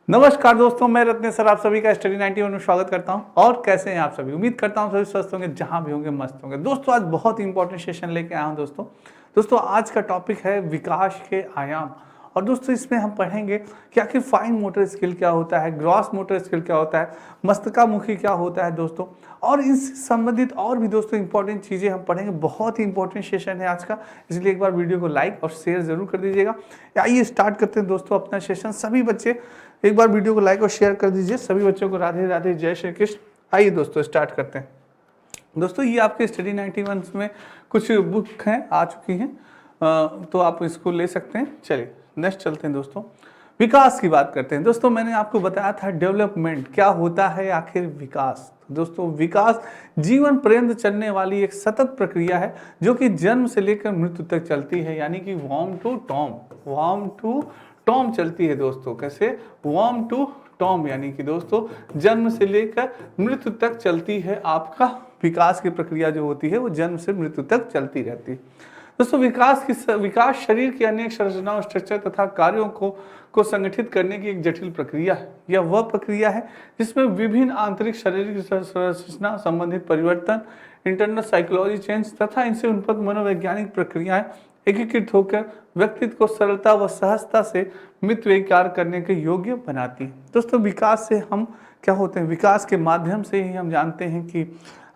नमस्कार दोस्तों, मैं रत्न सर आप सभी का स्टडी 91 में स्वागत करता हूं। और कैसे हैं आप सभी? उम्मीद करता हूं सभी स्वस्थ होंगे, जहां भी होंगे मस्त होंगे। दोस्तों आज बहुत इंपॉर्टेंट सेशन लेके आया हूं। दोस्तों आज का टॉपिक है विकास के आयाम। और दोस्तों इसमें हम पढ़ेंगे कि आखिर फाइन मोटर स्किल क्या होता है, ग्रॉस मोटर स्किल क्या होता है, मस्तिष्कमुखी क्या होता है दोस्तों, और इनसे संबंधित और भी दोस्तों इंपॉर्टेंट चीज़ें हम पढ़ेंगे। बहुत ही इंपॉर्टेंट सेशन है आज का, इसलिए एक बार वीडियो को लाइक और शेयर जरूर कर दीजिएगा। आइए स्टार्ट करते हैं दोस्तों अपना सेशन। सभी बच्चे एक बार वीडियो को लाइक और शेयर कर दीजिए। सभी बच्चों को राधे राधे, जय श्री कृष्ण। आइए दोस्तों स्टार्ट करते हैं। दोस्तों ये आपके स्टडी 91 में कुछ बुक हैं, आ चुकी हैं, तो आप इसको ले सकते हैं। चलिए नेक्स्ट चलते हैं दोस्तों, विकास की बात करते हैं। दोस्तों मैंने आपको बताया था डेवलपमेंट क्या होता है, आखिर विकास। दोस्तों विकास जीवन पर्यंत चलने वाली एक सतत प्रक्रिया है जो कि जन्म से लेकर मृत्यु तक चलती है, यानी कि वर्म टू टॉम चलती है दोस्तों। कैसे? वर्म टू टॉम, यानी कि दोस्तों जन्म से लेकर मृत्यु तक चलती है। आपका विकास की प्रक्रिया जो होती है वो जन्म से मृत्यु तक चलती रहती है। दोस्तों विकास शरीर की अनेक संरचनाओं, स्ट्रक्चर तथा कार्यों को संगठित करने की एक जटिल प्रक्रिया है। यह वह प्रक्रिया है जिसमें विभिन्न आंतरिक शारीरिक संरचना संबंधित परिवर्तन, इंटरनल साइकोलॉजी चेंज तथा इनसे उत्पन्न मनोवैज्ञानिक प्रक्रियाएं एकीकृत होकर व्यक्तित्व को सरलता व सहजता से मितव्यवहार करने के योग्य बनाती है। दोस्तों विकास से हम क्या होते हैं, विकास के माध्यम से ही हम जानते हैं कि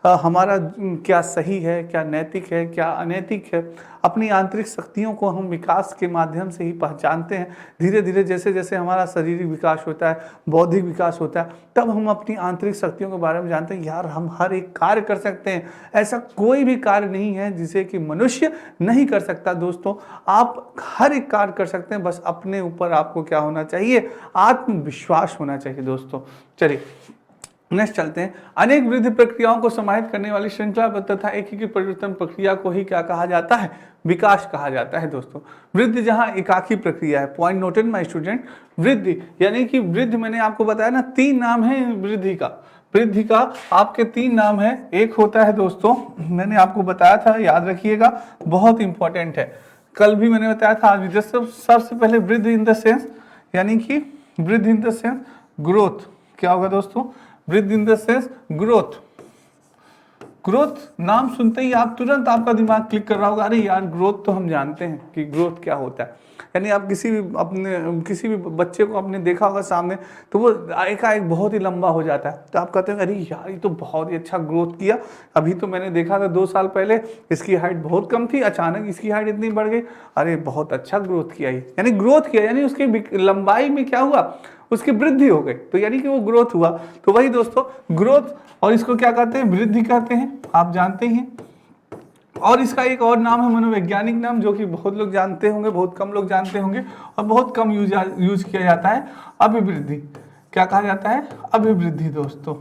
हमारा क्या सही है, क्या नैतिक है, क्या अनैतिक है। अपनी आंतरिक शक्तियों को हम विकास के माध्यम से ही पहचानते हैं। धीरे धीरे जैसे जैसे हमारा शारीरिक विकास होता है, बौद्धिक विकास होता है, तब हम अपनी आंतरिक शक्तियों के बारे में जानते हैं। यार हम हर एक कार्य कर सकते हैं, ऐसा कोई भी कार्य नहीं है जिसे कि मनुष्य नहीं कर सकता। दोस्तों आप हर एक कार्य कर सकते हैं, बस अपने ऊपर आपको क्या होना चाहिए, आत्मविश्वास होना चाहिए दोस्तों। चलिए नेक्स्ट चलते हैं। अनेक वृद्धि प्रक्रियाओं को समाहित करने वाली श्रृंखलाबद्ध तथा एकीकृत परिवर्तन प्रक्रिया को ही क्या कहा जाता है? विकास कहा जाता है दोस्तों। वृद्धि जहां एकाकी प्रक्रिया है, पॉइंट नोटेड माय स्टूडेंट। वृद्धि यानी कि वृद्धि, मैंने आपको बताया ना, 3 नाम है वृद्धि का आपके 3 नाम है। एक होता है दोस्तों, मैंने आपको बताया था, याद रखिएगा, बहुत इंपॉर्टेंट है, कल भी मैंने बताया था, आज भी। जैसे सबसे पहले वृद्धि इन द सेंस, यानी कि वृद्धि इन द सेंस ग्रोथ। क्या होगा दोस्तों? वृद्धि इन द सेंस ग्रोथ नाम सुनते ही आप तुरंत, आपका दिमाग क्लिक कर रहा होगा, अरे यार ग्रोथ तो हम जानते हैं कि ग्रोथ क्या होता है। यानी आप किसी भी बच्चे को आपने देखा होगा सामने, तो वो एकाएक बहुत ही लंबा हो जाता है, तो आप कहते हैं अरे यार ये तो बहुत ही अच्छा ग्रोथ किया। अभी तो मैंने देखा था 2 साल पहले इसकी हाइट बहुत कम थी, अचानक इसकी हाइट इतनी बढ़ गई, अरे बहुत अच्छा ग्रोथ किया। यानी ग्रोथ किया यानी उसकी लंबाई में क्या हुआ, उसकी वृद्धि हो गई, तो यानी कि वो ग्रोथ हुआ। तो वही दोस्तों ग्रोथ, और इसको क्या कहते हैं? वृद्धि कहते हैं, आप जानते हैं। और इसका एक और नाम है मनोवैज्ञानिक नाम, जो कि बहुत लोग जानते होंगे, बहुत कम लोग जानते होंगे, और बहुत कम यूज किया जाता है, अभिवृद्धि। क्या कहा जाता है? अभिवृद्धि दोस्तों।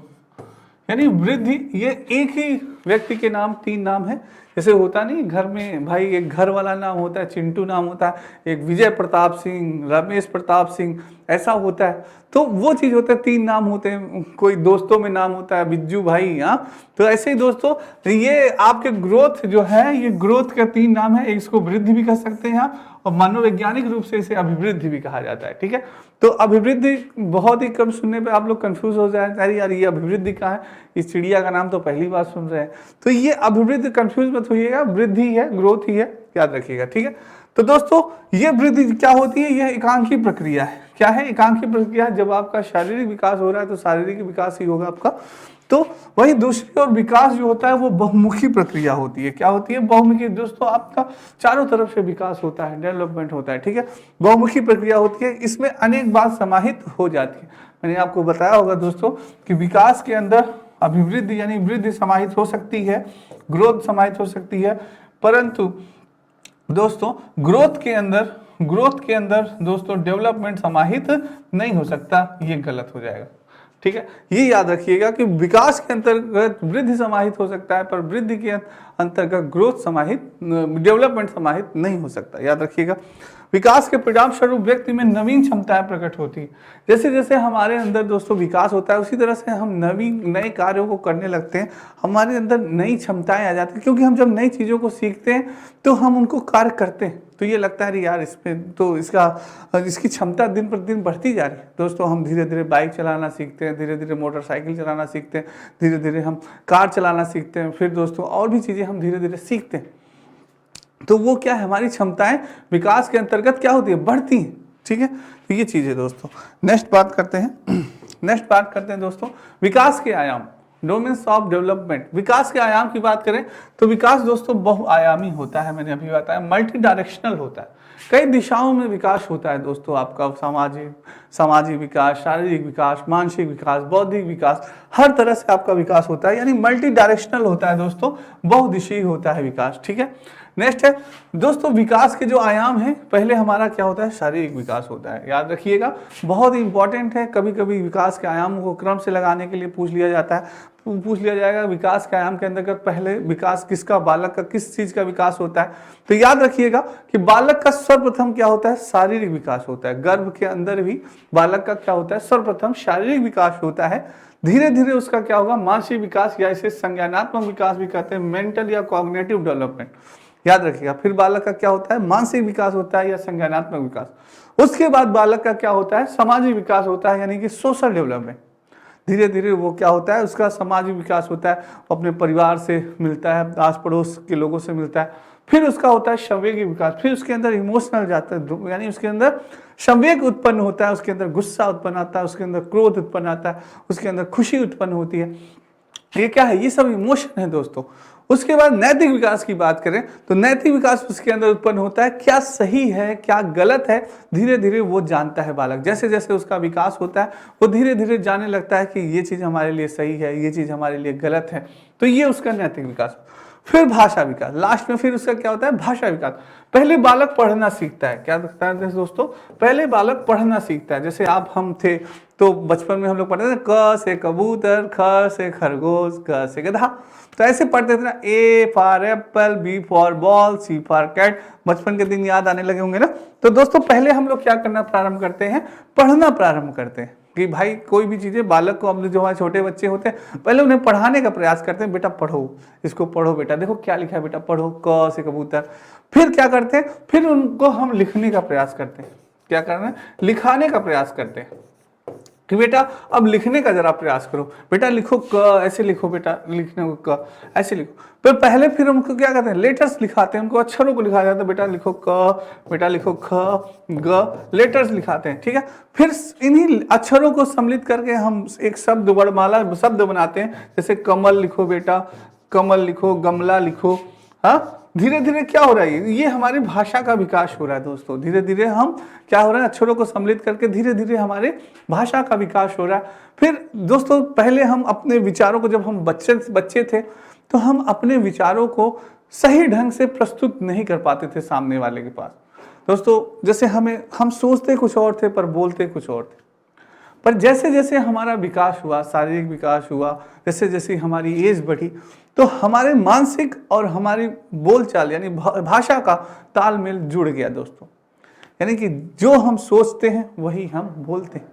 यानी वृद्धि, ये एक ही व्यक्ति के नाम 3 नाम है। जैसे होता नहीं घर में भाई, एक घर वाला नाम होता है, चिंटू नाम होता है, एक विजय प्रताप सिंह, रमेश प्रताप सिंह, ऐसा होता है। तो वो चीज़ होता है, 3 नाम होते हैं। कोई दोस्तों में नाम होता है बिज्जू भाई, हाँ। तो ऐसे ही दोस्तों ये आपके ग्रोथ जो है, ये ग्रोथ का 3 नाम है। इसको वृद्धि भी कह सकते हैं आप, और मनोवैज्ञानिक रूप से इसे अभिवृद्धि भी कहा जाता है। ठीक है, तो अभिवृद्धि बहुत ही कम सुनने पे आप लोग कंफ्यूज हो जाए, अरे यार ये अभिवृद्धि कहाँ है, इस चिड़िया का नाम तो पहली बार सुन रहे हैं। तो ये अभिवृद्धि कंफ्यूज मत होइएगा, वृद्धि है, ग्रोथ ही है, याद रखिएगा। ठीक है, तो दोस्तों ये वृद्धि क्या होती है? यह एकांकी प्रक्रिया है। क्या है? एकांकी प्रक्रिया। जब आपका शारीरिक विकास हो रहा है तो शारीरिक विकास ही होगा आपका। तो वही दूसरी और विकास जो होता है वो बहुमुखी प्रक्रिया होती है। क्या होती है? बहुमुखी। दोस्तों आपका चारों तरफ से विकास होता है, डेवलपमेंट होता है। ठीक है, बहुमुखी प्रक्रिया होती है, इसमें अनेक बात समाहित हो जाती है। मैंने आपको बताया होगा दोस्तों कि विकास के अंदर अभिवृद्धि यानी वृद्धि समाहित हो सकती है, ग्रोथ समाहित हो सकती है, परंतु दोस्तों ग्रोथ के अंदर दोस्तों डेवलपमेंट समाहित नहीं हो सकता, ये गलत हो जाएगा। ठीक है, ये याद रखिएगा कि विकास के अंतर्गत वृद्धि समाहित हो सकता है, पर वृद्धि के अंतर्गत डेवलपमेंट समाहित नहीं हो सकता, याद रखिएगा। विकास के परिणाम स्वरूप व्यक्ति में नवीन क्षमताएं प्रकट होती है। जैसे जैसे हमारे अंदर दोस्तों विकास होता है, उसी तरह से हम नए कार्यों को करने लगते हैं, हमारे अंदर नई क्षमताएं आ जाती हैं, क्योंकि हम जब नई चीज़ों को सीखते हैं तो हम उनको कार्य करते हैं। तो ये लगता है यार इसमें तो इसकी क्षमता दिन प्रतिदिन बढ़ती जा रही है। दोस्तों हम धीरे धीरे बाइक चलाना सीखते हैं, धीरे धीरे मोटरसाइकिल चलाना सीखते हैं, धीरे धीरे हम कार चलाना सीखते हैं, फिर दोस्तों और भी चीज़ें हम धीरे धीरे सीखते हैं। तो वो क्या है, हमारी क्षमताएं विकास के अंतर्गत क्या होती है, बढ़ती हैं। ठीक है, तो ये चीज़ है दोस्तों। नेक्स्ट बात करते हैं दोस्तों विकास के आयाम, डोमेन्स ऑफ डेवलपमेंट। विकास के आयाम की बात करें तो विकास दोस्तों बहुआयामी होता है, मैंने अभी बताया, मल्टी डायरेक्शनल होता है। कई दिशाओं में विकास होता है दोस्तों, आपका सामाजिक विकास, शारीरिक विकास, मानसिक विकास, बौद्धिक विकास, हर तरह से आपका विकास होता है, यानी मल्टी डायरेक्शनल होता है दोस्तों, बहुदिशीय होता है विकास। ठीक है, नेक्स्ट है दोस्तों विकास के जो आयाम हैं, पहले हमारा क्या होता है, शारीरिक विकास होता है। याद रखिएगा, बहुत ही इंपॉर्टेंट है। कभी कभी विकास के आयामों को क्रम से लगाने के लिए पूछ लिया जाएगा विकास के आयाम के अंतर्गत पहले विकास किसका, बालक का किस चीज का विकास होता है। तो याद रखिएगा कि बालक का सर्वप्रथम क्या होता है, शारीरिक विकास होता है। गर्भ के अंदर भी बालक का क्या होता है, सर्वप्रथम शारीरिक विकास होता है। धीरे धीरे उसका क्या होगा, मानसिक विकास, या इसे संज्ञानात्मक विकास भी कहते हैं, मेंटल या कॉग्निटिव डेवलपमेंट। याद रखिएगा, फिर बालक का क्या होता है, मानसिक विकास होता है या संज्ञानात्मक विकास। उसके बाद बालक का क्या होता है, सामाजिक विकास होता है, यानी कि सोशल डेवलपमेंट। धीरे धीरे वो क्या होता है, उसका सामाजिक विकास होता है, अपने परिवार से मिलता है, आस पड़ोस के लोगों से मिलता है। फिर उसका होता है संवेगी विकास, फिर उसके अंदर इमोशनल जाता है, यानी उसके अंदर संवेग उत्पन्न होता है, उसके अंदर गुस्सा उत्पन्न आता है, उसके अंदर क्रोध उत्पन्न आता है, उसके अंदर खुशी उत्पन्न होती है। ये क्या है, ये सब इमोशन है दोस्तों। उसके बाद नैतिक विकास की बात करें तो नैतिक विकास उसके अंदर उत्पन्न होता है, क्या सही है क्या गलत है, धीरे धीरे वो जानता है बालक। जैसे जैसे उसका विकास होता है वो धीरे धीरे जानने लगता है कि ये चीज़ हमारे लिए सही है, ये चीज़ हमारे लिए गलत है। तो ये उसका नैतिक विकास। फिर भाषा विकास, लास्ट में फिर उसका क्या होता है, भाषा विकास। पहले बालक पढ़ना सीखता है, क्या लगता है दोस्तों, पहले बालक पढ़ना सीखता है। जैसे हम थे तो बचपन में हम लोग पढ़ते थे क से कबूतर, ख से खरगोश, ग से गधा, तो ऐसे पढ़ते थे ना। A for apple, B for ball, C for cat. बचपन के दिन याद आने लगे होंगे ना। तो दोस्तों पहले हम लोग क्या करना प्रारंभ करते हैं, पढ़ना प्रारंभ करते हैं। कि भाई कोई भी चीज़ें बालक को, हम जो हमारे छोटे बच्चे होते हैं पहले उन्हें पढ़ाने का प्रयास करते हैं, बेटा पढ़ो, इसको पढ़ो बेटा, देखो क्या लिखा है बेटा, पढ़ो, क से कबूतर। फिर क्या करते हैं, फिर उनको हम लिखने का प्रयास करते हैं। क्या करना है, लिखाने का प्रयास करते हैं कि बेटा अब लिखने का जरा प्रयास करो, बेटा लिखो क, ऐसे लिखो बेटा, लिखने को क ऐसे लिखो। फिर उनको क्या करते हैं, लेटर्स लिखाते हैं, उनको अक्षरों को लिखा जाता है, बेटा लिखो क, बेटा लिखो ख, ग, लेटर्स लिखाते हैं। ठीक है, फिर इन्हीं अक्षरों को सम्मिलित करके हम एक शब्द, वर्णमाला शब्द बनाते हैं। जैसे कमल लिखो बेटा, कमल लिखो, गमला लिखो। हाँ, धीरे धीरे क्या हो रहा है, ये हमारी भाषा का विकास हो रहा है दोस्तों। धीरे धीरे हम क्या हो रहा है, अक्षरों को सम्मिलित करके धीरे धीरे हमारे भाषा का विकास हो रहा है। फिर दोस्तों पहले हम अपने विचारों को, जब हम बच्चे थे तो हम अपने विचारों को सही ढंग से प्रस्तुत नहीं कर पाते थे सामने वाले के पास। दोस्तों जैसे हम सोचते कुछ और थे पर बोलते कुछ और थे। पर जैसे जैसे हमारा विकास हुआ, शारीरिक विकास हुआ, जैसे जैसे हमारी एज बढ़ी, तो हमारे मानसिक और हमारी बोलचाल यानी भाषा का तालमेल जुड़ गया दोस्तों। यानी कि जो हम सोचते हैं वही हम बोलते हैं।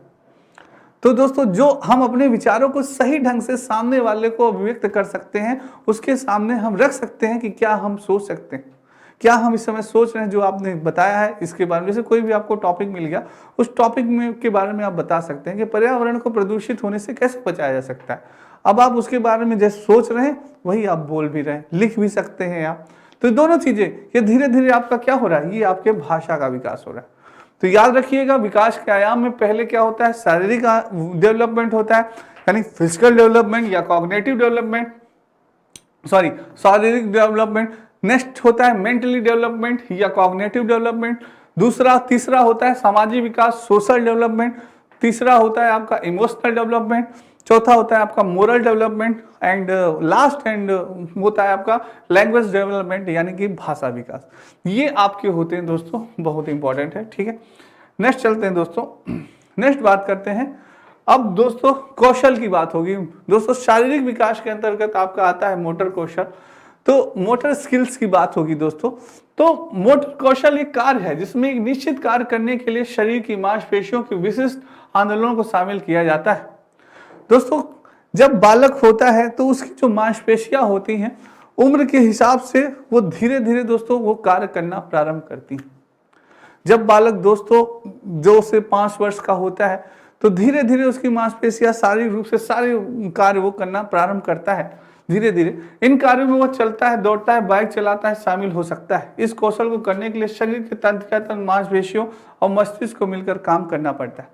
तो दोस्तों जो हम अपने विचारों को सही ढंग से सामने वाले को अभिव्यक्त कर सकते हैं, उसके सामने हम रख सकते हैं कि क्या हम सोच सकते हैं, क्या हम इस समय सोच रहे हैं जो आपने बताया है इसके बारे में। जैसे कोई भी आपको टॉपिक मिल गया, उस टॉपिक में के बारे में आप बता सकते हैं कि पर्यावरण को प्रदूषित होने से कैसे बचाया जा सकता है। अब आप उसके बारे में जैसे सोच रहे हैं वही आप बोल भी रहे हैं, लिख भी सकते हैं आप। तो दोनों चीजें ये धीरे धीरे आपका क्या हो रहा है, ये आपके भाषा का विकास हो रहा है। तो याद रखिएगा, विकास के आयाम में पहले क्या होता है, शारीरिक डेवलपमेंट होता है, यानी फिजिकल डेवलपमेंट या कॉग्निटिव डेवलपमेंट, शारीरिक डेवलपमेंट। नेक्स्ट होता है मेंटली डेवलपमेंट या कॉग्निटिव डेवलपमेंट। तीसरा होता है सामाजिक विकास, सोशल डेवलपमेंट। तीसरा होता है आपका इमोशनल डेवलपमेंट। चौथा होता है आपका मोरल डेवलपमेंट एंड लास्ट होता है आपका लैंग्वेज डेवलपमेंट यानी कि भाषा विकास। ये आपके होते हैं दोस्तों, बहुत इंपॉर्टेंट है। ठीक है, नेक्स्ट चलते हैं दोस्तों। नेक्स्ट बात करते हैं अब दोस्तों कौशल की बात होगी। दोस्तों शारीरिक विकास के अंतर्गत आपका आता है मोटर कौशल, तो मोटर स्किल्स की बात होगी दोस्तों। तो मोटर कौशल एक कार्य है जिसमें एक निश्चित कार्य करने के लिए शरीर की मांसपेशियों के विशिष्ट आंदोलनों को शामिल किया जाता है। दोस्तों जब बालक होता है तो उसकी जो मांसपेशियां होती हैं उम्र के हिसाब से वो धीरे धीरे दोस्तों वो कार्य करना प्रारंभ करती हैं। जब बालक दोस्तों 2 से 5 वर्ष का होता है तो धीरे धीरे उसकी मांसपेशियां शारीरिक रूप से सारे कार्य वो करना प्रारंभ करता है। धीरे धीरे इन कार्यों में वो चलता है, दौड़ता है, बाइक चलाता है, शामिल हो सकता है। इस कौशल को करने के लिए शरीर के तंत्र मांसपेशियों और मस्तिष्क को मिलकर काम करना पड़ता है।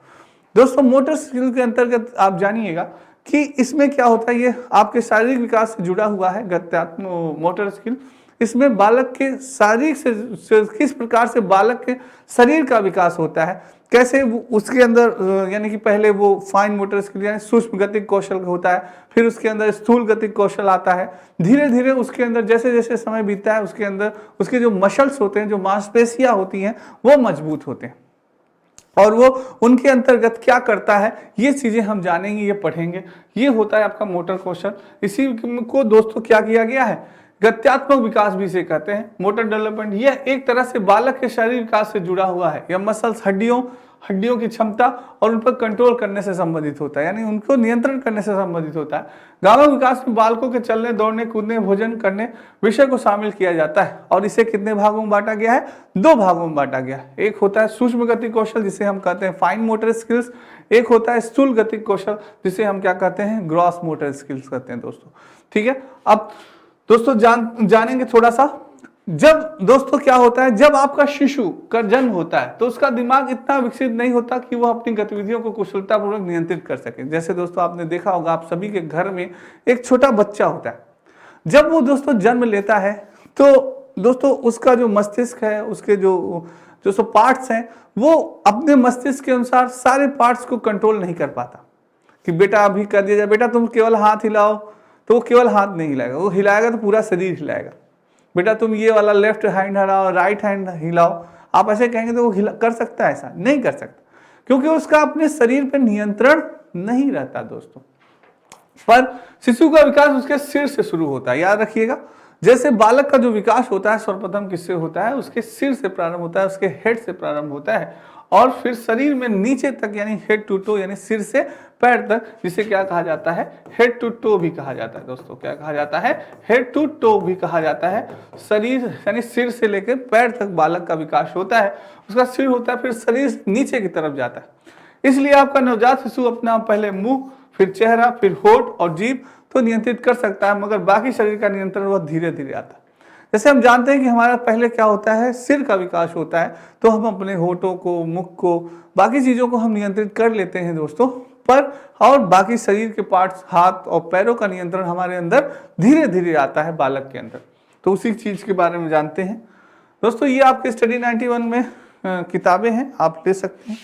दोस्तों मोटर स्किल के अंतर्गत आप जानिएगा कि इसमें क्या होता है, ये आपके शारीरिक विकास से जुड़ा हुआ है। गत्यात्मक मोटर स्किल इसमें बालक के शारीरिक से किस प्रकार से बालक के शरीर का विकास होता है, कैसे उसके अंदर यानी कि पहले वो फाइन मोटर स्किल यानी सूक्ष्म गतिक कौशल होता है, फिर उसके अंदर स्थूल गतिक कौशल आता है। धीरे धीरे उसके अंदर जैसे जैसे समय बीतता है उसके अंदर उसके जो मसल्स होते हैं, जो मांसपेशियां होती हैं, वो मजबूत होते हैं और वो उनके अंतर्गत क्या करता है ये चीजें हम जानेंगे, ये पढ़ेंगे। ये होता है आपका मोटर कौशल। इसी को दोस्तों क्या किया गया है, गत्यात्मक विकास भी इसे कहते हैं, मोटर डेवलपमेंट। यह एक तरह से बालक के शारीरिक विकास से जुड़ा हुआ है। यह मसल्स हड्डियों की क्षमता और उन पर कंट्रोल करने से संबंधित होता है, यानी उनको नियंत्रण करने से संबंधित होता है। गांव विकास में बालकों के चलने, दौड़ने, कूदने, भोजन करने विषय को शामिल किया जाता है और इसे कितने भागों में बांटा गया है, 2 भागों में बांटा गया है। एक होता है सूक्ष्म गतिक कौशल जिसे हम कहते हैं फाइन मोटर स्किल्स, एक होता है स्थूल गतिक कौशल जिसे हम क्या कहते हैं, ग्रॉस मोटर स्किल्स कहते हैं दोस्तों। ठीक है, अब दोस्तों जानेंगे थोड़ा सा। जब दोस्तों क्या होता है, जब आपका शिशु का जन्म होता है तो उसका दिमाग इतना विकसित नहीं होता कि वह अपनी गतिविधियों को कुशलतापूर्वक नियंत्रित कर सके। जैसे दोस्तों आपने देखा होगा, आप सभी के घर में एक छोटा बच्चा होता है। जब वो दोस्तों जन्म लेता है तो दोस्तों उसका जो मस्तिष्क है, उसके जो सो पार्ट्स हैं, वो अपने मस्तिष्क के अनुसार सारे पार्ट्स को कंट्रोल नहीं कर पाता कि बेटा अभी कर दिया जाए, बेटा तुम केवल हाथ हिलाओ, तो वो केवल हाथ नहीं हिलाएगा, वो हिलाएगा तो पूरा शरीर हिलाएगा। बेटा तुम ये वाला लेफ्ट हैंड हिलाओ, राइट हैंड हिलाओ, आप ऐसे कहेंगे तो वो कर सकता है? ऐसा नहीं कर सकता, क्योंकि उसका अपने शरीर पर नियंत्रण नहीं रहता दोस्तों। पर शिशु का विकास उसके सिर से शुरू होता है, याद रखिएगा। जैसे बालक का जो विकास होता है सर्वप्रथम किससे होता है, उसके सिर से प्रारंभ होता है, उसके हेड से प्रारंभ होता है और फिर शरीर में नीचे तक यानी हेड टू टो, यानी सिर से पैर तक, जिसे क्या कहा जाता है, हेड टू टो भी कहा जाता है दोस्तों। क्या कहा जाता है, हेड टू टो भी कहा जाता है। शरीर यानी सिर से लेकर पैर तक बालक का विकास होता है। उसका सिर होता है, फिर शरीर नीचे की तरफ जाता है। इसलिए आपका नवजात शिशु अपना पहले मुंह, फिर चेहरा, फिर होठ और जीभ तो नियंत्रित कर सकता है, मगर बाकी शरीर का नियंत्रण वह धीरे धीरे आता है। जैसे हम जानते हैं कि हमारा पहले क्या होता है, सिर का विकास होता है, तो हम अपने होठों को, मुख को, बाकी चीजों को हम नियंत्रित कर लेते हैं दोस्तों। पर और बाकी शरीर के पार्ट्स, हाथ और पैरों का नियंत्रण हमारे अंदर धीरे धीरे आता है बालक के अंदर। तो उसी चीज के बारे में जानते हैं दोस्तों। ये आपके स्टडी 91 में किताबें हैं, आप ले सकते हैं।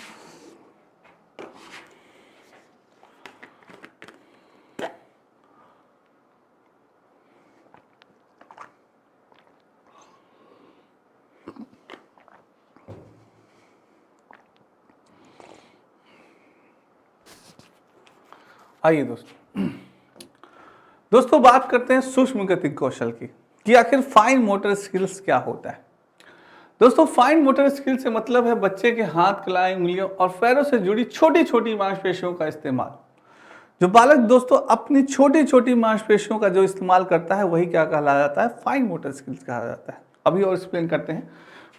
आइए दोस्तों बात करते हैं सूक्ष्म गतिक कौशल की, कि आखिर फाइन मोटर स्किल्स क्या होता है। दोस्तों फाइन मोटर स्किल से मतलब है बच्चे के हाथ, कलाई, उंगलियों और पैरों से जुड़ी छोटी छोटी मांसपेशियों का इस्तेमाल। जो बालक दोस्तों अपनी छोटी छोटी मांसपेशियों का जो इस्तेमाल करता है वही क्या कहला जाता है, फाइन मोटर स्किल्स कहा जाता है। अभी और एक्सप्लेन करते हैं।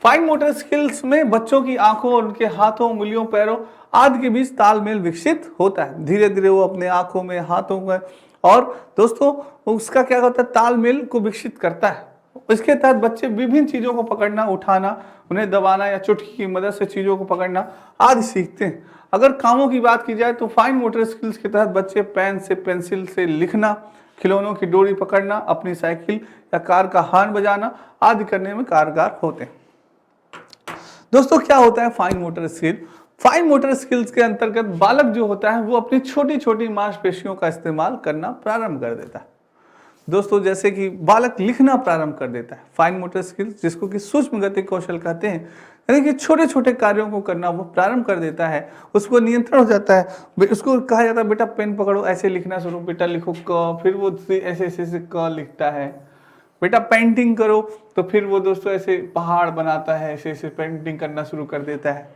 फाइन मोटर स्किल्स में बच्चों की आंखों और उनके हाथों, उंगलियों, पैरों आदि के बीच तालमेल विकसित होता है। धीरे धीरे वो अपने आंखों में, हाथों में और दोस्तों उसका क्या होता है, तालमेल को विकसित करता है। इसके तहत बच्चे विभिन्न चीजों को पकड़ना, उठाना, उन्हें दबाना या चुटकी की मदद से चीजों को पकड़ना आदि सीखते हैं। अगर कामों की बात की जाए तो फाइन मोटर स्किल्स के तहत बच्चे पेन से, पेंसिल से लिखना, खिलौनों की डोरी पकड़ना, अपनी साइकिल या कार का हॉर्न बजाना आदि करने में कारगर होते हैं। दोस्तों क्या होता है fine motor skill? Fine motor skills के अंतर्गत बालक जो होता है वो अपनी छोटी छोटी मांसपेशियों का इस्तेमाल करना प्रारंभ कर देता है। दोस्तों जैसे कि बालक लिखना प्रारंभ कर देता है, फाइन मोटर स्किल्स जिसको कि सूक्ष्म गतिक कौशल कहते हैं, यानी कि छोटे छोटे कार्यों को करना वो प्रारंभ कर देता है, उसको नियंत्रण हो जाता है। उसको कहा जाता है बेटा पेन पकड़ो, ऐसे लिखना शुरू, बेटा लिखो क, फिर वो ऐसे ऐसे क लिखता है। बेटा पेंटिंग करो, तो फिर वो दोस्तों ऐसे पहाड़ बनाता है, ऐसे ऐसे पेंटिंग करना शुरू कर देता है।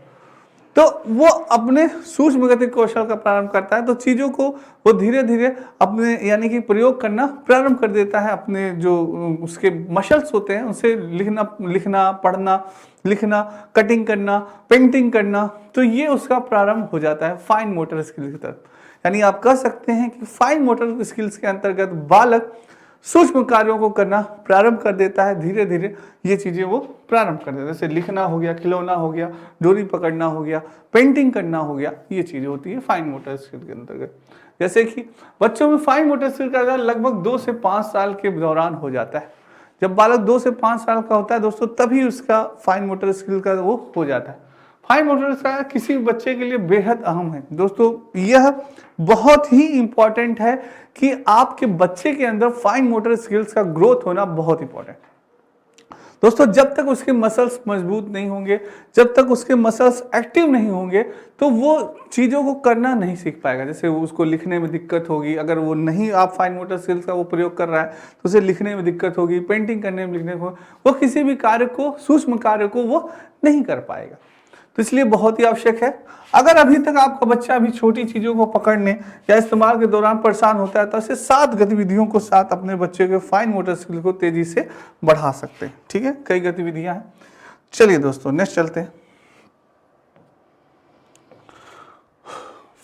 तो वो अपने सूक्ष्म गति कौशल का प्रारंभ करता है, तो चीजों को वो धीरे धीरे अपने यानी कि प्रयोग करना प्रारंभ कर देता है। अपने जो उसके मसल्स होते हैं उनसे लिखना पढ़ना, लिखना, कटिंग करना, पेंटिंग करना, तो ये उसका प्रारंभ हो जाता है फाइन मोटर स्किल्स की तरफ। यानी आप कह सकते हैं कि फाइन मोटर स्किल्स के अंतर्गत बालक सूक्ष्म कार्यों को करना प्रारंभ कर देता है, धीरे धीरे ये चीजें वो प्रारंभ कर देता है। जैसे लिखना हो गया, खिलौना हो गया, डोरी पकड़ना हो गया, पेंटिंग करना हो गया, ये चीजें होती है फाइन मोटर स्किल के अंतर्गत। जैसे कि बच्चों में फाइन मोटर स्किल का लगभग 2 से 5 साल के दौरान हो जाता है। जब बालक 2 से 5 साल का होता है दोस्तों, तभी उसका फाइन मोटर स्किल का वो हो जाता है। फाइन मोटर स्किल किसी बच्चे के लिए बेहद अहम है दोस्तों। यह बहुत ही इंपॉर्टेंट है कि आपके बच्चे के अंदर फाइन मोटर स्किल्स का ग्रोथ होना बहुत इंपॉर्टेंट है दोस्तों। जब तक उसके मसल्स मजबूत नहीं होंगे, जब तक उसके मसल्स एक्टिव नहीं होंगे, तो वो चीज़ों को करना नहीं सीख पाएगा। जैसे उसको लिखने में दिक्कत होगी, अगर वो नहीं आप फाइन मोटर स्किल्स का वो प्रयोग कर रहा है तो उसे लिखने में दिक्कत होगी, पेंटिंग करने में लिखने को, वो किसी भी कार्य को, सूक्ष्म कार्य को वो नहीं कर पाएगा। तो इसलिए बहुत ही आवश्यक है। अगर अभी तक आपका बच्चा अभी छोटी चीज़ों को पकड़ने या इस्तेमाल के दौरान परेशान होता है, तो ऐसे 7 गतिविधियों को साथ अपने बच्चे के फाइन मोटर स्किल को तेजी से बढ़ा सकते हैं। ठीक है, कई गतिविधियां हैं। चलिए दोस्तों नेक्स्ट चलते हैं।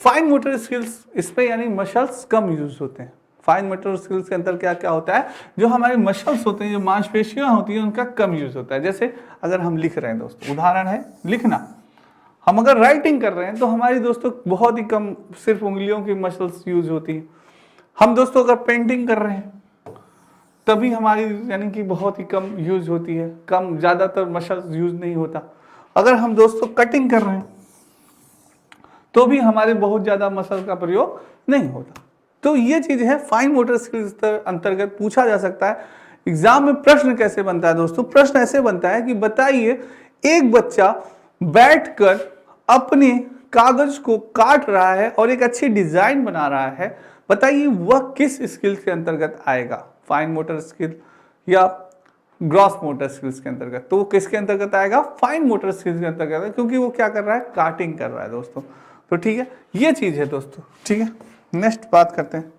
फाइन मोटर स्किल्स, इसमें यानी मसल्स कम यूज होते हैं। फाइन मोटर स्किल्स के अंदर क्या क्या होता है, जो हमारे मसल्स होते हैं, जो मांसपेशियां होती हैं, उनका कम यूज होता है। जैसे अगर हम लिख रहे हैं दोस्तों, उदाहरण है लिखना, हम अगर राइटिंग कर रहे हैं तो हमारी दोस्तों बहुत ही कम सिर्फ उंगलियों की मसल्स यूज होती है। हम दोस्तों अगर पेंटिंग कर रहे हैं तभी हमारी यानी कि बहुत ही कम यूज होती है, कम, ज्यादातर मसल्स यूज नहीं होता। अगर हम दोस्तों कटिंग कर रहे हैं तो भी हमारे बहुत ज्यादा मसल का प्रयोग नहीं होता। तो ये चीज है फाइन मोटर स्किल्स अंतर्गत पूछा जा सकता है। एग्जाम में प्रश्न कैसे बनता है दोस्तों? प्रश्न ऐसे बनता है कि बताइए एक बच्चा बैठकर अपने कागज को काट रहा है और एक अच्छी डिजाइन बना रहा है, बताइए वह किस स्किल के अंतर्गत आएगा? फाइन मोटर स्किल या ग्रॉस मोटर स्किल्स के अंतर्गत? तो वो किसके अंतर्गत आएगा? फाइन मोटर स्किल्स के अंतर्गत, क्योंकि वो क्या कर रहा है? काटिंग कर रहा है दोस्तों। तो ठीक है, ये चीज है दोस्तों। ठीक है, नेक्स्ट बात करते हैं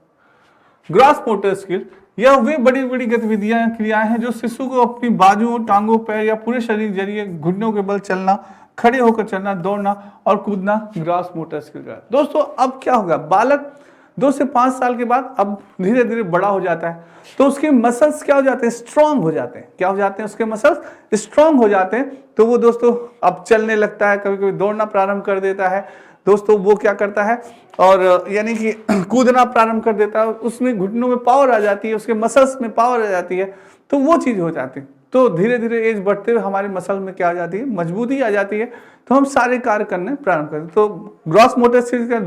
ग्रॉस मोटर स्किल। यह वे बड़ी बड़ी गतिविधियां, क्रियाएं हैं जो शिशु को अपनी बाजुओं, टांगों, पैर या पूरे शरीर के जरिए घुटनों के बल चलना, खड़े होकर चलना, दौड़ना और कूदना ग्रॉस मोटर स्किल का। दोस्तों अब क्या होगा, बालक 2 से 5 साल के बाद अब धीरे धीरे बड़ा हो जाता है, तो उसके मसल्स क्या हो जाते हैं? स्ट्रांग हो जाते हैं। क्या हो जाते हैं? उसके मसल्स स्ट्रांग हो जाते हैं। तो वो दोस्तों अब चलने लगता है, कभी कभी दौड़ना प्रारंभ कर देता है दोस्तों। वो क्या करता है, और यानी कि कूदना प्रारंभ कर देता है, उसमें घुटनों में पावर आ जाती है, उसके मसल्स में पावर आ जाती है, तो वो चीज हो जाती है। तो धीरे धीरे एज बढ़ते हुए हमारे मसल में क्या आ जाती है? मजबूती आ जाती है, तो हम सारे कार्य करने प्रारंभ करते हैं। तो ग्रॉस मोटर स्किल्स का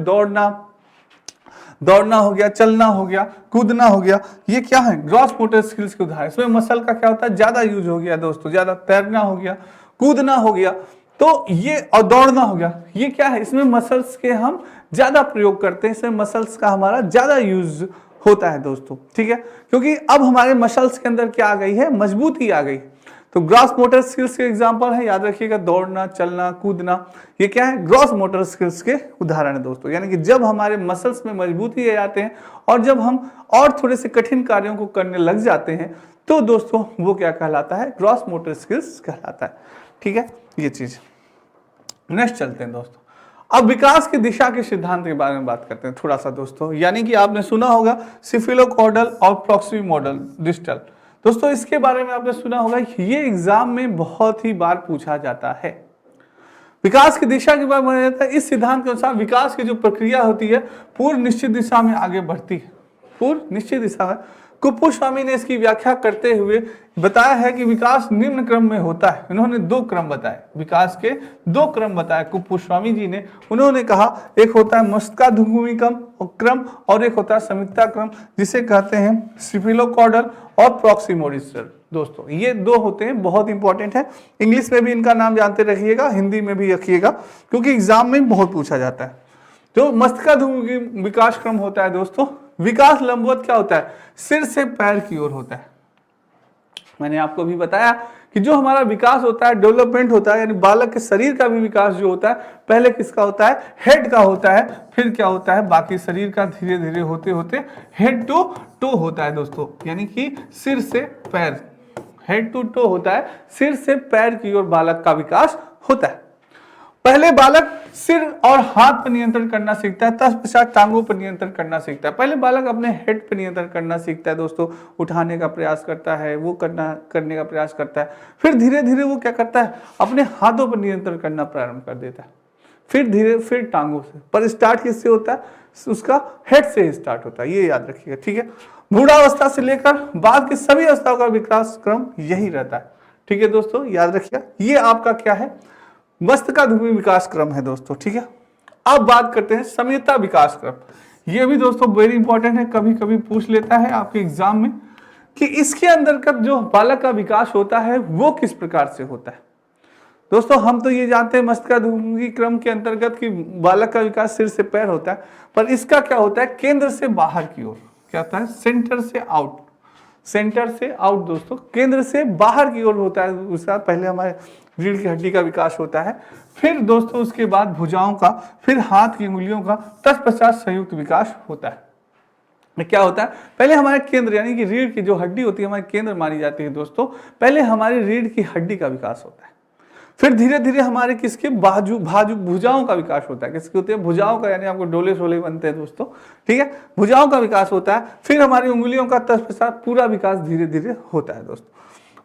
दौड़ना हो गया, चलना हो गया, कूदना हो गया, ये क्या है? ग्रॉस मोटर स्किल्स के उदाहरण। इसमें मसल का क्या होता है? ज्यादा यूज हो गया दोस्तों, ज्यादा तैरना हो गया, कूदना हो गया, तो ये, और दौड़ना हो गया, ये क्या है? इसमें मसल्स के हम ज्यादा प्रयोग करते हैं, इसमें मसल्स का हमारा ज्यादा यूज होता है दोस्तों। ठीक है, क्योंकि अब हमारे मसल्स के अंदर क्या आ गई है? मजबूती आ गई। तो ग्रॉस मोटर स्किल्स के एग्जांपल है, याद रखिएगा, दौड़ना, चलना, कूदना, ये क्या है? ग्रॉस मोटर स्किल्स के उदाहरण है दोस्तों। यानी कि जब हमारे मसल्स में मजबूती आ जाते हैं और जब हम और थोड़े से कठिन कार्यों को करने लग जाते हैं, तो दोस्तों वो क्या कहलाता है? ग्रॉस मोटर स्किल्स कहलाता है। ठीक है, ये चीज। नेक्स्ट चलते हैं दोस्तों, अब विकास की दिशा के सिद्धांत के बारे में बात करते हैं थोड़ा सा दोस्तों। यानी कि आपने सुना होगा सिफिलोकॉर्डल और प्रॉक्सिमोडल डिस्टल। दोस्तों इसके बारे में आपने सुना होगा, ये एग्जाम में बहुत ही बार पूछा जाता है। विकास की दिशा के बारे में माना जाता है, इस सिद्धांत के अनुसार विकास की जो प्रक्रिया होती है पूर्व निश्चित दिशा में आगे बढ़ती है। पूर्व निश्चित दिशा में कुप्पू स्वामी ने इसकी व्याख्या करते हुए बताया है कि विकास निम्न क्रम में होता है। इन्होंने 2 क्रम बताए, विकास के 2 क्रम बताए कुप्पू स्वामी जी ने। उन्होंने कहा एक होता है मस्तिष्काभिमुखी क्रम और एक होता है समीक्षा क्रम, जिसे कहते हैं सिफिलोकॉर्डल और प्रॉक्सिमोडिस्टल। दोस्तों ये 2 होते हैं, बहुत इंपॉर्टेंट है। इंग्लिश में भी इनका नाम जानते रखिएगा, हिंदी में भी रखिएगा, क्योंकि एग्जाम में बहुत पूछा जाता है। जो मस्तिष्काभिमुखी विकास क्रम होता है दोस्तों, विकास लंबवत क्या होता है? सिर से पैर की ओर होता है। मैंने आपको भी बताया कि जो हमारा विकास होता है, डेवलपमेंट होता है, यानी बालक के शरीर का भी विकास जो होता है पहले किसका होता है, हेड का होता है, फिर क्या होता है बाकी शरीर का धीरे धीरे होते होते हेड टू टो होता है दोस्तों, यानी कि सिर से पैर, हेड टू टो होता है, सिर से पैर की ओर बालक का विकास होता है। पहले बालक सिर और हाथ पर नियंत्रण करना सीखता है, तत्पश्चात टांगों पर नियंत्रण करना सीखता है। पहले बालक अपने हेड पर नियंत्रण करना सीखता है दोस्तों, उठाने का प्रयास करता है, वो करने का प्रयास करता है। फिर धीरे धीरे वो क्या करता है, अपने हाथों पर नियंत्रण करना प्रारंभ कर देता है। फिर टांगों से, पर स्टार्ट किससे होता है, उसका हेड से स्टार्ट होता है, ये याद रखिएगा, ठीक है। बूढ़ावस्था से लेकर बाद की सभी अवस्थाओं का विकास क्रम यही रहता है, ठीक है दोस्तों, याद रखिएगा। ये आपका क्या है, मस्तिष्काधुमी विकास क्रम है दोस्तों, ठीक है। अब बात करते हैं संयुक्ता विकास क्रम। ये भी दोस्तों वेरी इंपॉर्टेंट है, कभी कभी पूछ लेता है आपके एग्जाम में कि इसके अंतर्गत जो बालक का विकास होता है वो किस प्रकार से होता है। दोस्तों हम तो ये जानते हैं मस्तिष्काधुमी क्रम के अंतर्गत कि बालक का विकास सिर से पैर होता है, पर इसका क्या होता है, केंद्र से बाहर की ओर, क्या होता है, सेंटर से आउट, सेंटर से आउट दोस्तों, केंद्र से बाहर की ओर होता है उसका। पहले हमारे रीढ़ की हड्डी का विकास होता है, फिर दोस्तों उसके बाद भुजाओं का, फिर हाथ की उंगलियों का, तत्पश्चात संयुक्त विकास होता है। क्या होता है, पहले हमारे केंद्र यानी कि रीढ़ की जो हड्डी होती है हमारे केंद्र मानी जाती है दोस्तों, पहले हमारी रीढ़ की हड्डी का विकास होता है, फिर धीरे धीरे हमारे किसके भुजाओं का विकास होता है, किसके होते हैं, भुजाओं का, यानी आपको डोले शोले बनते हैं दोस्तों, ठीक है, भुजाओं का विकास होता है, फिर हमारी उंगलियों का, तत्पश्चात पूरा विकास धीरे धीरे होता है दोस्तों।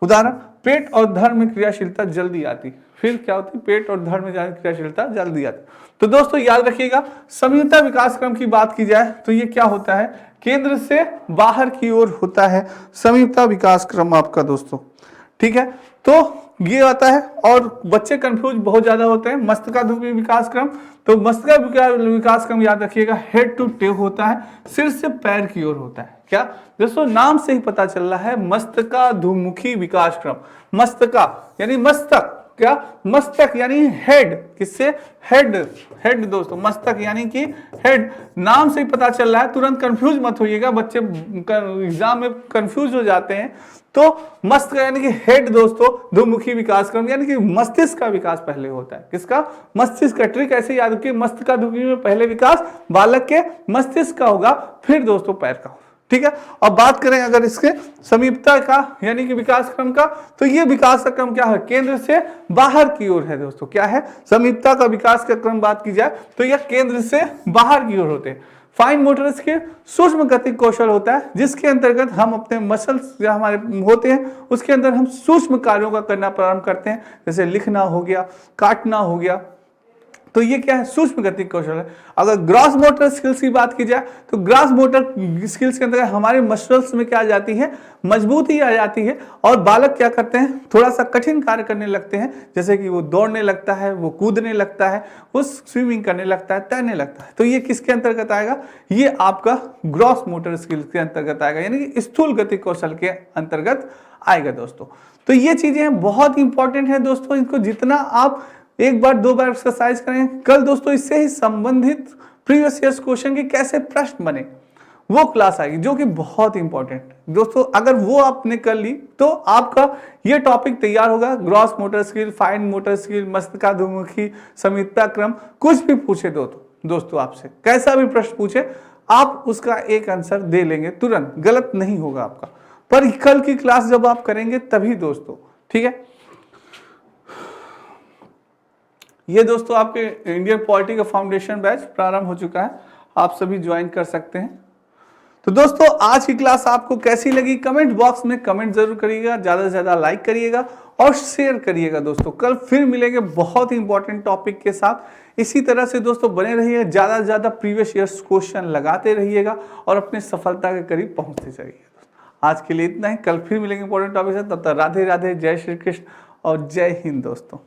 उदाहरण, पेट और धड़ में क्रियाशीलता जल्दी आती, फिर क्या होती है, पेट और धड़ में क्रियाशीलता जल्दी आती। तो दोस्तों याद रखिएगा, संयुक्ता विकास क्रम की बात की जाए तो ये क्या होता है, केंद्र से बाहर की ओर होता है संयुक्ता विकास क्रम आपका दोस्तों, ठीक है। तो ये आता है, और बच्चे कंफ्यूज बहुत ज्यादा होते हैं। मस्तिष्काधुमी विकास क्रम, तो मस्तिष्का विकास क्रम याद रखिएगा हेड टू टेल होता है, सिर से पैर की ओर होता है। क्या दोस्तों, नाम से ही पता चल रहा है मस्तिष्काधुमुखी विकास क्रम। मस्तिष्का यानी मस्तक, क्या, मस्तक यानी हेड, किससे, हेड, हेड दोस्तों, मस्तक यानी कि हेड, नाम से ही पता चल रहा है, तुरंत कंफ्यूज मत होइएगा, बच्चे एग्जाम में कंफ्यूज हो जाते हैं। तो मस्तिष्क यानी कि हेड दोस्तों, धुमुखी विकास क्रम यानी कि मस्तिष्क का विकास पहले होता है, किसका, मस्तिष्क का। ट्रिक ऐसे याद रखिए, मस्तिष्काधुमुखी में पहले विकास बालक के मस्तिष्क का होगा, फिर दोस्तों पैर का, ठीक है। अब बात करें अगर इसके समीपता का यानी कि विकास क्रम का, तो ये विकास का क्रम क्या है, केंद्र से बाहर की ओर है दोस्तों। क्या है, समीपता का विकास का क्रम बात की जाए तो यह केंद्र से बाहर की ओर होते हैं। फाइन मोटर स्किल सूक्ष्म गति कौशल होता है, जिसके अंतर्गत हम अपने मसल्स जो हमारे होते हैं उसके अंदर हम सूक्ष्म कार्यों का करना प्रारंभ करते हैं, जैसे लिखना हो गया, काटना हो गया, तो ये क्या है, सूक्ष्म गति कौशल है। अगर ग्रॉस मोटर स्किल्स की बात की जाए तो ग्रॉस मोटर स्किल्स के अंदर हमारे मसल्स में क्या आ जाती है, मजबूती आ जाती है, और बालक क्या करते हैं, थोड़ा सा कठिन कार्य करने लगते हैं, जैसे कि वो दौड़ने लगता है, वो कूदने लगता है, वो स्विमिंग करने लगता है, तैरने लगता है। तो ये किसके अंतर्गत आएगा, ये आपका ग्रॉस मोटर स्किल्स के अंतर्गत आएगा, यानी कि स्थूल गति कौशल के अंतर्गत आएगा दोस्तों। तो ये चीजें बहुत इंपॉर्टेंट है दोस्तों, इनको जितना आप एक बार दो बार एक्सरसाइज करें, कल दोस्तों इससे ही संबंधित प्रीवियस ईयर्स क्वेश्चन के कैसे प्रश्न बने वो क्लास आएगी, जो कि बहुत इंपॉर्टेंट दोस्तों। अगर वो आपने कर ली तो आपका ये टॉपिक तैयार होगा। Gross motor skill, fine motor skill, मस्तिष्काधुमुखी, समीपता क्रम, कुछ भी पूछे दोस्तों आपसे, कैसा भी प्रश्न पूछे आप उसका एक आंसर दे लेंगे तुरंत, गलत नहीं होगा आपका। पर कल की क्लास जब आप करेंगे तभी दोस्तों, ठीक है। ये दोस्तों आपके इंडियन पॉलिटी का फाउंडेशन बैच प्रारंभ हो चुका है, आप सभी ज्वाइन कर सकते हैं। तो दोस्तों आज की क्लास आपको कैसी लगी, कमेंट बॉक्स में कमेंट जरूर करिएगा, ज्यादा से ज्यादा लाइक करिएगा और शेयर करिएगा दोस्तों। कल फिर मिलेंगे बहुत ही इंपॉर्टेंट टॉपिक के साथ। इसी तरह से दोस्तों बने रहिए, ज्यादा से ज्यादा प्रीवियस ईयर्स क्वेश्चन लगाते रहिएगा और अपने सफलता के करीब पहुंचते जाइए। आज के लिए इतना ही, कल फिर मिलेंगे इंपॉर्टेंट टॉपिक से। तब तक राधे राधे, जय श्री कृष्ण और जय हिंद दोस्तों।